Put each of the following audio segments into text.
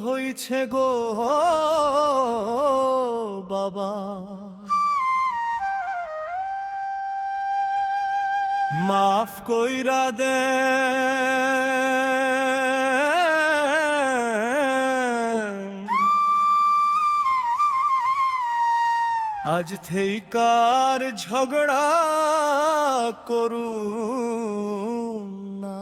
হইছে গো বাবা, মাফ কইরা দে। আজ থেইকার ঝগড়া করু না।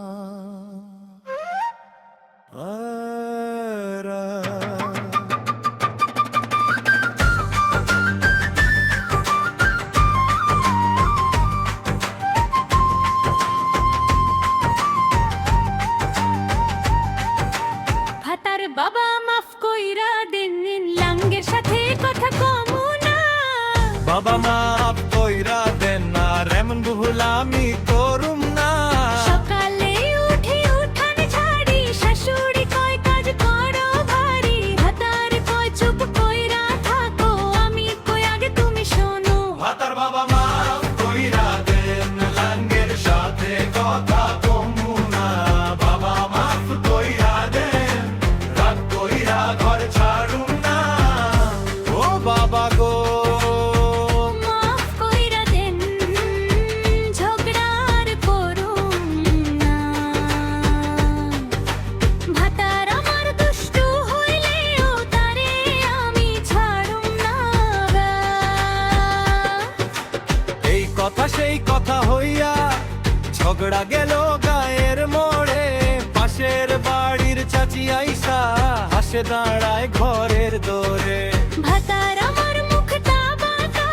ভাতার বাবা মাফ কইরা দেন, লাঙ্গের সাথে কথা কমু না। বাবা মাফ কইরা দেন, আর এমন ভুল আমি করুম না। সকালে উঠে উঠান ঝাড়ি, শাশুড়ি কয় কাজ করো ভারী। ভাতার কয় চুপ কইরা থাকো, আমি কই আগে তুমি শোনো। ভাতার বাবা মাফ কইরা দেন, লাঙ্গের সাথে কথা কমু না। বাবা মাফ কইরা দেন, রাগ কইরা ঘর ছাড়ুম না। ও বাবা গো মাফ কইরা দেন, ঝগড়া আর করুম না। ভাতার আমার দুষ্টু হইলেও তারে আমি ছাড়ুম না গা। এই কথা সেই কথা হইয়া ঝগড়া গেল গায়ের মোড়ে। পাশের বাড়ির চাচি আইসা হাসে দাঁড়ায় ঘরের দোরে। ভাতার আমার মুখটা বাঁকা,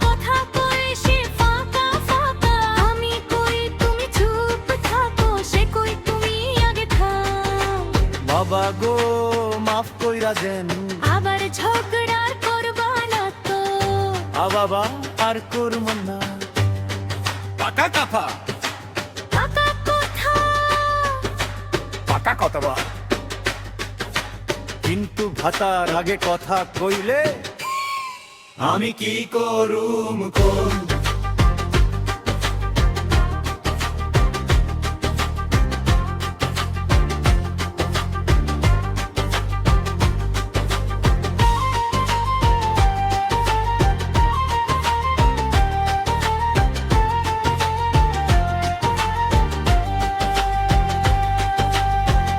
কথা কয় সে ফাঁকা ফাঁকা। আমি কই তুমি চুপ থাকো, সে কই তুমি আগে থাক। বাবা গো মাফ কইরা দেন, আবার ঝগড়া করবা না তো। বাবা আর করব না। পাকা কথা, পাকা কথা, পাকা কথা বা। কিন্তু ভাতার আগে কথা কইলে আমি কি করুম কোন।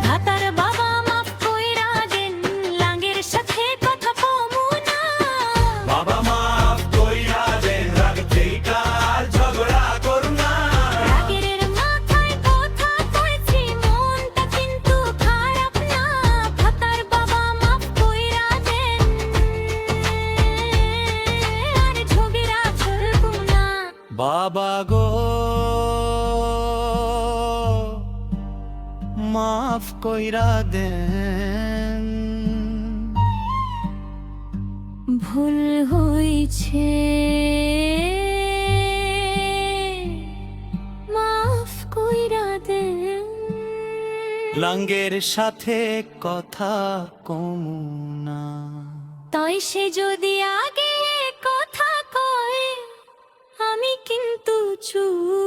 ভাতার বাবা মাফ কইরা দেন, লাঙ্গের সাথে কথা কমু না। বাবা মাফ কইরা দেন, রাগ থেইকা আর ঝগড়া করুম না। রাগের মাথায় কথা কইছি, মনটা কিন্তু খারাপ না। ভাতার বাবা মাফ কইরা দেন, আর ঝগড়া করবো না। বাবা গো মাফ কইরা দেন। ভুল হইছে, মাফ কইরা দেন। লাঙ্গের সাথে কথা কমু না। তাই সে যদি আগে কথা কয়, আমি কিন্তু চুপ